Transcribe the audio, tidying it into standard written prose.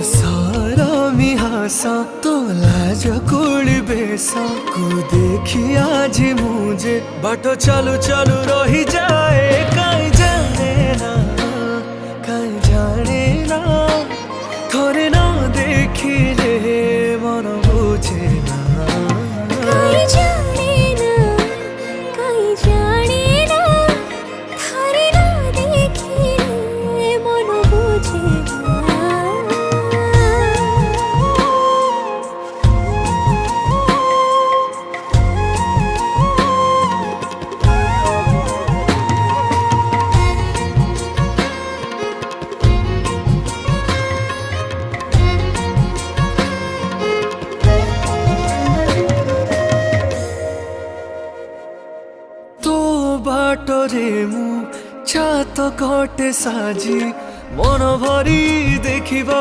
सरमी हास तो लाज कोली बेस को देखी आज मुझे बाट चालू चालू रही जाए कहीं जाने ना कहीं जाने ना थोड़े ना देखी ले मन बुझे ना कहीं जाने ना कहीं जाने ना थारे ना देखिले मन बुझे ना। बाटरे मु छात घटे साजी मन भरी देखा